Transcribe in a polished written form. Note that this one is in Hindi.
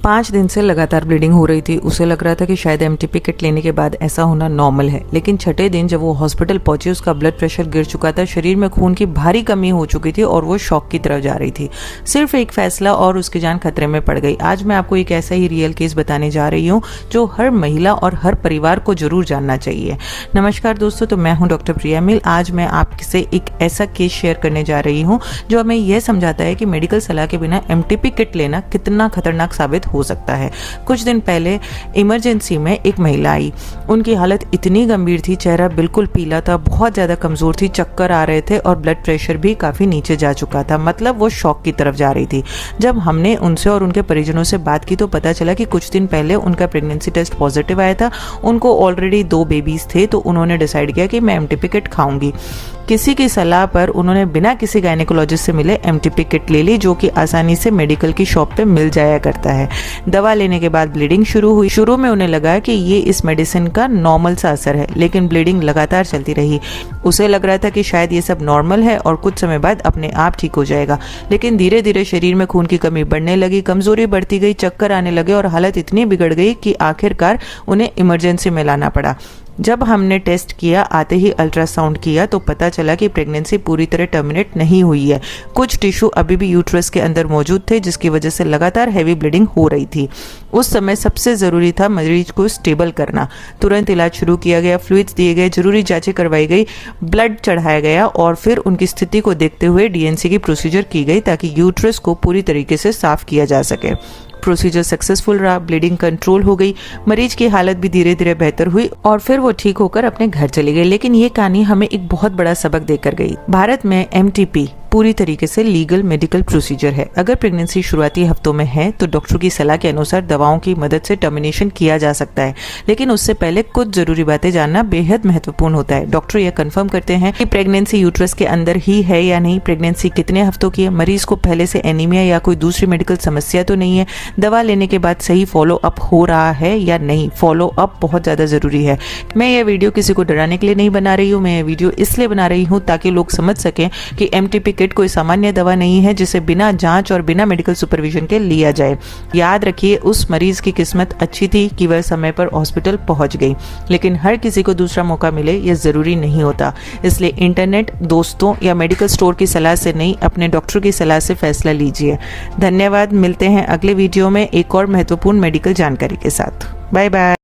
5 दिन से लगातार ब्लीडिंग हो रही थी। उसे लग रहा था कि शायद एमटीपी किट लेने के बाद ऐसा होना नॉर्मल है, लेकिन छठे दिन जब वो हॉस्पिटल पहुंची उसका ब्लड प्रेशर गिर चुका था, शरीर में खून की भारी कमी हो चुकी थी और वो शॉक की तरफ जा रही थी। सिर्फ एक फैसला और उसकी जान खतरे में पड़ गई। आज मैं आपको एक ऐसा ही रियल केस बताने जा रही हूँ जो हर महिला और हर परिवार को जरूर जानना चाहिए। नमस्कार दोस्तों, तो मैं हूँ डॉक्टर प्रिया मिल। आज मैं आपसे एक ऐसा केस शेयर करने जा रही हूँ जो हमें यह समझाता है कि मेडिकल सलाह के बिना एमटीपी किट लेना कितना खतरनाक साबित हो सकता है। कुछ दिन पहले इमरजेंसी में एक महिला आई। उनकी हालत इतनी गंभीर थी, चेहरा बिल्कुल पीला था, बहुत ज्यादा कमजोर थी, चक्कर आ रहे थे और ब्लड प्रेशर भी काफी नीचे जा चुका था, मतलब वो शॉक की तरफ जा रही थी। जब हमने उनसे और उनके परिजनों से बात की तो पता चला कि कुछ दिन पहले उनका प्रेगनेंसी टेस्ट पॉजिटिव आया था। उनको ऑलरेडी 2 बेबीज थे, तो उन्होंने डिसाइड किया कि मैं एमटीपी किट खाऊंगी। किसी की सलाह पर उन्होंने बिना किसी गायनेकोलॉजिस्ट से मिले एमटीपी किट ले ली, जो कि आसानी से मेडिकल की शॉप पे मिल जाया करता है। दवा लेने के बाद ब्लीडिंग शुरू हुई। शुरू में उन्हें लगा कि ये इस मेडिसिन का नॉर्मल सा असर है, लेकिन ब्लीडिंग लगातार चलती रही। उसे लग रहा था कि शायद ये सब नॉर्मल है और कुछ समय बाद अपने आप ठीक हो जाएगा, लेकिन धीरे धीरे शरीर में खून की कमी बढ़ने लगी, कमजोरी बढ़ती गई, चक्कर आने लगे और हालत इतनी बिगड़ गई कि आखिरकार उन्हें इमरजेंसी में लाना पड़ा। जब हमने टेस्ट किया, आते ही अल्ट्रासाउंड किया तो पता चला कि प्रेगनेंसी पूरी तरह टर्मिनेट नहीं हुई है। कुछ टिश्यू अभी भी यूट्रस के अंदर मौजूद थे, जिसकी वजह से लगातार हैवी ब्लीडिंग हो रही थी। उस समय सबसे जरूरी था मरीज को स्टेबल करना। तुरंत इलाज शुरू किया गया, फ्लूइड्स दिए गए, जरूरी जांचें करवाई गई, ब्लड चढ़ाया गया और फिर उनकी स्थिति को देखते हुए डीएनसी की प्रोसीजर की गई ताकि यूट्रस को पूरी तरीके से साफ किया जा सके। प्रोसीजर सक्सेसफुल रहा, ब्लीडिंग कंट्रोल हो गई, मरीज की हालत भी धीरे धीरे बेहतर हुई और फिर वो ठीक होकर अपने घर चली गई। लेकिन ये कहानी हमें एक बहुत बड़ा सबक देकर गई। भारत में एमटीपी पूरी तरीके से लीगल मेडिकल प्रोसीजर है। अगर प्रेगनेंसी शुरुआती हफ्तों में है तो डॉक्टर की सलाह के अनुसार दवाओं की मदद से टर्मिनेशन किया जा सकता है, लेकिन उससे पहले कुछ जरूरी बातें जानना बेहद महत्वपूर्ण होता है। डॉक्टर यह कंफर्म करते हैं कि प्रेगनेंसी यूट्रस के अंदर ही है या नहीं, प्रेगनेंसी कितने हफ्तों की है, मरीज को पहले से एनीमिया या कोई दूसरी मेडिकल समस्या तो नहीं है, दवा लेने के बाद सही फॉलो अप हो रहा है या नहीं। फॉलो अप बहुत ज्यादा जरूरी है। मैं यह वीडियो किसी को डराने के लिए नहीं बना रही हूँ, मैं यह वीडियो इसलिए बना रही हूँ ताकि लोग समझ सकें कि एमटीपी कोई सामान्य दवा नहीं है जिसे बिना जांच और बिना मेडिकल सुपरविजन के लिया जाए। याद रखिए, उस मरीज की किस्मत अच्छी थी कि वह समय पर हॉस्पिटल पहुंच गई, लेकिन हर किसी को दूसरा मौका मिले यह जरूरी नहीं होता। इसलिए इंटरनेट, दोस्तों या मेडिकल स्टोर की सलाह से नहीं, अपने डॉक्टर की सलाह से फैसला लीजिए। धन्यवाद। मिलते हैं अगले वीडियो में एक और महत्वपूर्ण मेडिकल जानकारी के साथ। Bye bye.